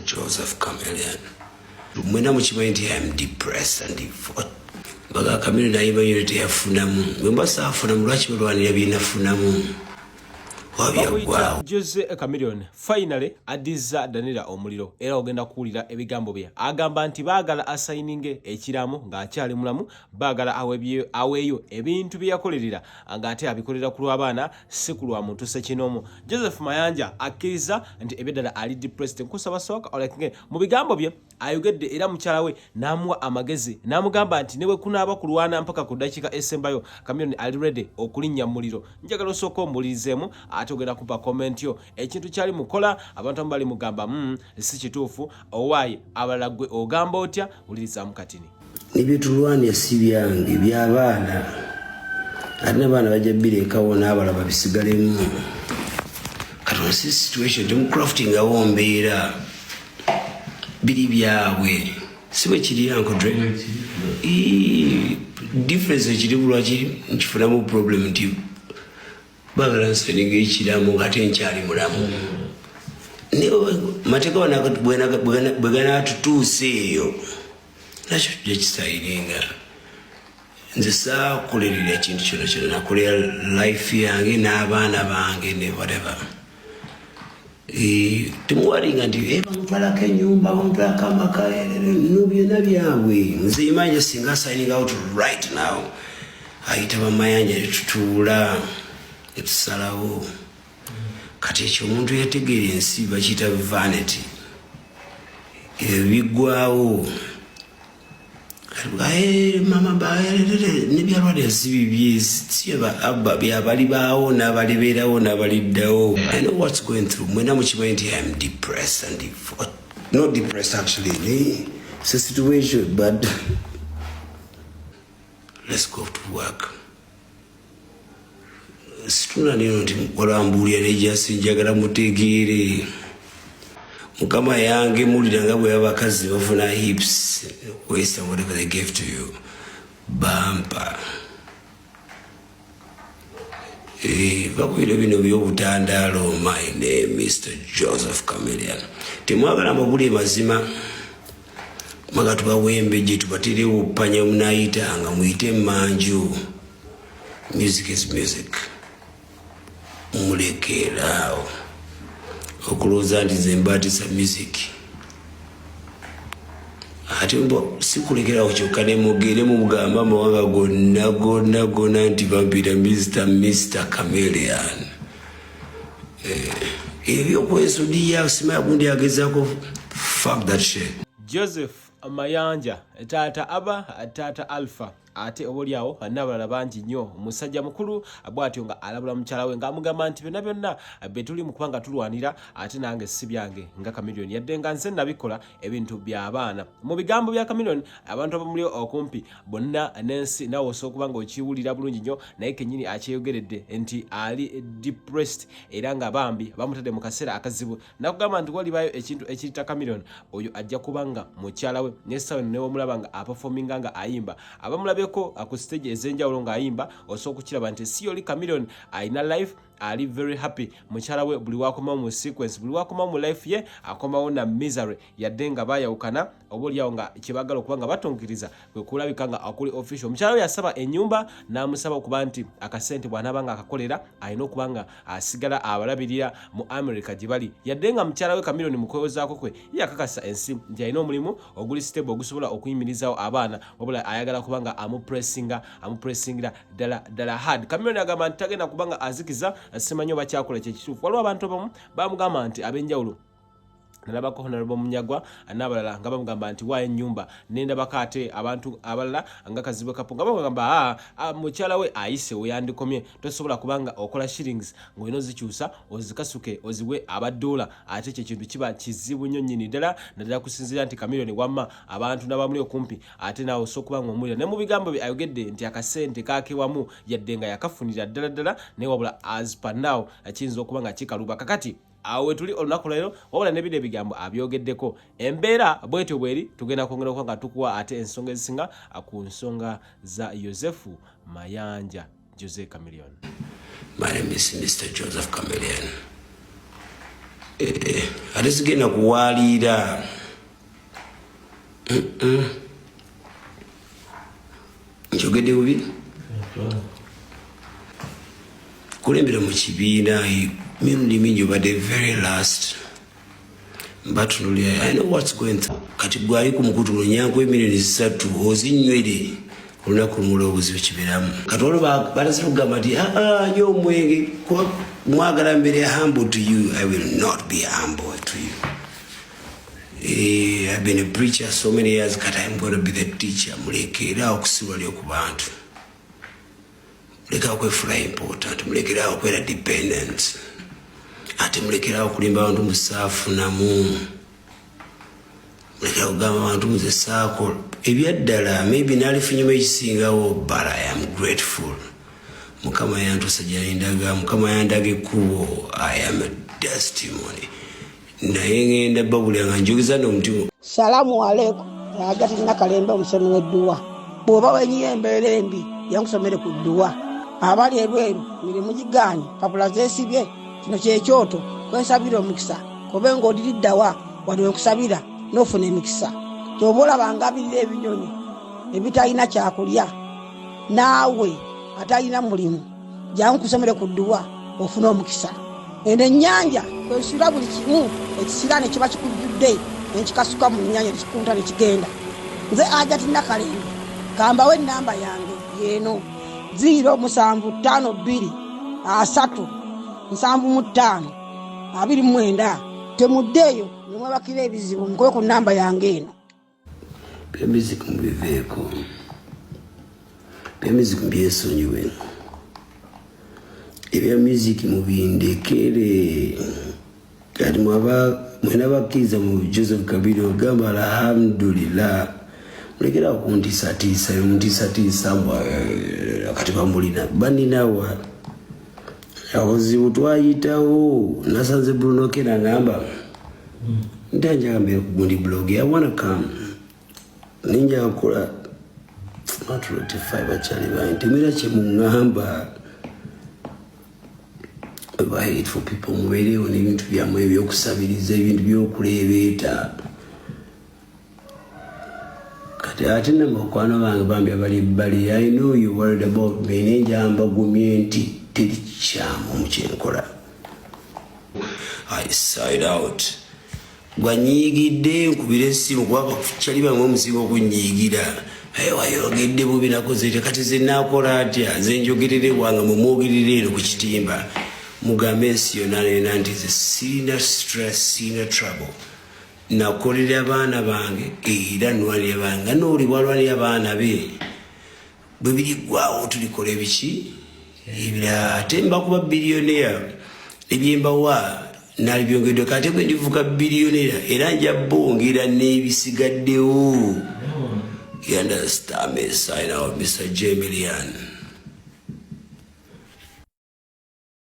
Joseph Chameleon. Mwena muchimanyi nti I'm depressed and baga Chameleon nayiba unity yafunamu mbasa afunamu lwaki balwanira binafunamu Jose Chameleon finally adiza Danira omuliro era ogenda kuwulira ebigambo bye agamba nti baagala assigninge ekiramu ng'akyali mulamu baagala aweeyo ebintu bye yakolerera ng'ate abikolera ku lw'abaana si ku lwa muntu Ssekinomo. Joseph Mayanja akkiriza nti ebyadala ali depressed nkusaba sooka olakinge mu bigambo bye ayogedde era mukyala we n'amuwa amagezi n'amugamba nti newe kunaaba kulwana mpaka ku ddakiika esembayo Chameleon ali ready okulinnya muliro. Njagala osooka omuwulirizeemu ate ogenda kuba comment yo ekintu kyali mukola abantu bali mugamba si kituufu owaayi abalala gwe ogamba otya wulirizaamu katini. Nibitulwanya si byange by'abaana ate n'abaana bajja birekawo n'abalala babisigalemu katonda si situation temucrafting awo mbeera biri byawe si bwe kiri Uncle Dre difference ekiri bulwaki nkifunamu problem nti bagala nseniga ekiramu ng'ate nkyali mulamu mateeka bwe ganaatutuuse eyo nakyo tujja kisayiringa nze saakolerera ekintu kyona nakolera life yange n'abaana bange ne whatever temuwalinga nti bamutwalako ennyumba bamutwalako amaka no byonna byabwe nze imanja singa signing out right now ayita bamayanja netutuula etusalawo kati ekyo omuntu yategeera ensi bakiyita vanity ebiggwawo mama nebyalwadde sibibye siba abba byabali baawo n'abalibeerawo n'abaliddawo. I know what's going through. Mwena mukimanyi nti I'm depressed and not depressed actually. It's a situation but let's go to work. Situna nino nti walambuulira nejasi njagala mutegeere mukama yange mulira nga bwe abakazi bafuna hips waste and whatever they gave to you bampa bakwire bino by'obutandaalo. My name Mr. Joseph Chameleon. Temwagala amabuli mazima mwaga tubawembe gye tubaterewo panya munayita nga muyite manju. Music is music. Mulekerawo okulooza nti nze mbaatisa music ate mbo sikulekerawo kyokka nemugere mugamba amawanga gonna nti bampita Mr. Chameleon. Ebyokwesuddiya simaya gundi yagezaako fuck that shit. Joseph Mayanja taata Aba taata Alpha ate obolyawo n'abalala bangi nnyo omusajja mukulu bw'atyo nga alabula mukyala we ng'amugamba nti byonna betuli mu kubanga tulwanira ate nange si byange nga Chameleon yadde nga nze nabikola ebintu by'abaana. Mu bigambo bya Chameleon abantu abamuli okumpi bonna n'ensi nawe osobola okuba nga okiwulira bulungi nnyo naye kennyini akyeyogeredde nti ali depressed era nga bambi bamutadde mu kaseera akazibu nakugamba nti walibayo ekintu ekiyita Chameleon oyo ajja kubanga mukyala we n'essaawa eno newomulaba nga aperforminga nga ayimba abamulabye ko ku stage ezenjawulo ng'ayimba osobola okukiraba nti si oli Chameleon alina life ali very happy mukyala we buli wakomawo mu sequence buli wakomawo mu life ye akomawo na misery yadde nga bayawukana obaolyawo nga kyebagala okuba nga batunkiriza kwe kulabika nga akuli official. Mukyala we yasaba ennyumba n'amusaba okuba nti akasente bw'anaaba nga akakolera alina okuba nga asigala abalabirira mu America gye bali yadde nga mukyala we Chameleon mu kwewozaako kwe yakakasa ensi nti alina omulimu oguli stable ogusobola okuyimirizaawo abaana wabula ayagala kuba nga amupressingira ddala hard. Chameleon agamba nti tagenda kuba nga azikiza simanyi oba kyakola kyekituufu. Waliwo abantu abamu bamugamba nti ab'enjawulo nalabako Honorable Munyagwa n'abalala nga bamugamba nti wa ennyumba nendabako ate abantu abalala nga Kazibu Kapo nga bamugamba mukyala we ayise weyandikomye tosobola kubanga okola shillings ng'olina ozikyusa ozikasuke oziwe abadoola ate ekyo kintu kiba kizibu nnyo nnyini naddala kusinziira nti Chameleon wamma abantu n'abamuli okumpi ate naawe osobola okuba ng'omulira ne mu bigambo bye ayogedde nti akasente kakewamu yadde nga yakafunira ddala naye wabula as per now kiyinza okuba nga kikaluba kakati awe tuli olunaku leero wabula n'ebindi ebigambo abyogeddeko embeera bwetyo bweri tugenda kwongera okuba nga tukuwa ate ensonga ezisinga ku nsonga za Joseph Mayanja Jose Chameleon. My name is Mr. Joseph Chameleon. ate sigenda kuwalira njogedde bubi kulembera mu kibiina mirundi mingi obadde very last mbatunulira I know what's going through kati gwali ku mukutu nyanko emiliyoni 3 ozinywere olunaku lumu obuzibu kibeeramu kati olwo batazirugamba nti nyo omwenge mwagala mbeere humble to you. I will not be humble to you. I've been a preacher so many years kati I'm going to be the teacher. Mulekera okusibwa lyo ku bantu, mulekera okwefula important, mulekera okwera dependent, ate mulekera okulimba abantu musaafu namu, mulekera okugamba abantu muze saako ebyaddala maybe nalifunyuma ekisingawo but I am grateful. Mukama yantusa gyalindaga, Mukama yandaga ekkubo. I am a testimony. Naye ngenda babuli nga njogeza n'omutima. Salamu alaikum. Agati nakalemba omusomi w'edduwa. Bw'oba wenyiye embeera embi yankusomere ku dduwa. Abali ebweru mirimu gigaanyi papula zeesibye kino kyekyoto kwensabira omukisa kobe ng'odiriddawa wali wenkusabira n'ofuna emikisa. Ky'oba olabanga abirira ebinyonyi ebitalina kyakulya naawe atalina mulimu jangu kusomere ku dduwa ofuna omukisa. Eno ennyanja kwesula buli kimu ekisira ne kiba kikujjudde nekikasuka mu nnyanja nekikunta nekigenda. Nze Agati Nakalembe kambawo ennamba yange yeeno 075237529 temuddeeyo nemwebakira ebizibu nkoye ku nnamba yange eno. Music mubiveeko, music mbyesonyiwe, ebya music mubindekere. Kati mwena bakkiriza mu Joseph Kabili ogamba alhamdulillah, mulekera okuntiisatiisa omuntiisatiisa kati bambulina baninawa obuzibu twayitawo. Nasanze Bruno Kena ngamba ntanjaga mbere ku gundi blog I wanna come ninja akola not 45 bachali bantemera kye mungamba hate for people muberewo n'ebintu byamwe ebyokusabiriza ebintu byokuleebeeta. Kati ate namukwano bange bambi abali bali I know you worried about me nenjamba gumye nti teri kyamu mu kyenkola. I side out gwanyigidde nkubira essimu kuba kyali bamwe omusinga okunyigira wayogedde bubi nakoze kati ze nakola atya ze njogerere wange mumwogerere eno ku kitimba mugambe ensi yonna nena nti ze sirina stress sirina trouble nakolera abaana bange era nwanira bange nooli bwalwanira abaana be bwe birigwawo tulikola ebiki ebira ate mbakuba bilionaire ebyembawa nalibyongedde kati bwe ndivuka bilionaire era nja bongera n'ebisigaddewo. You understand me? Sign out, Mr. J Million.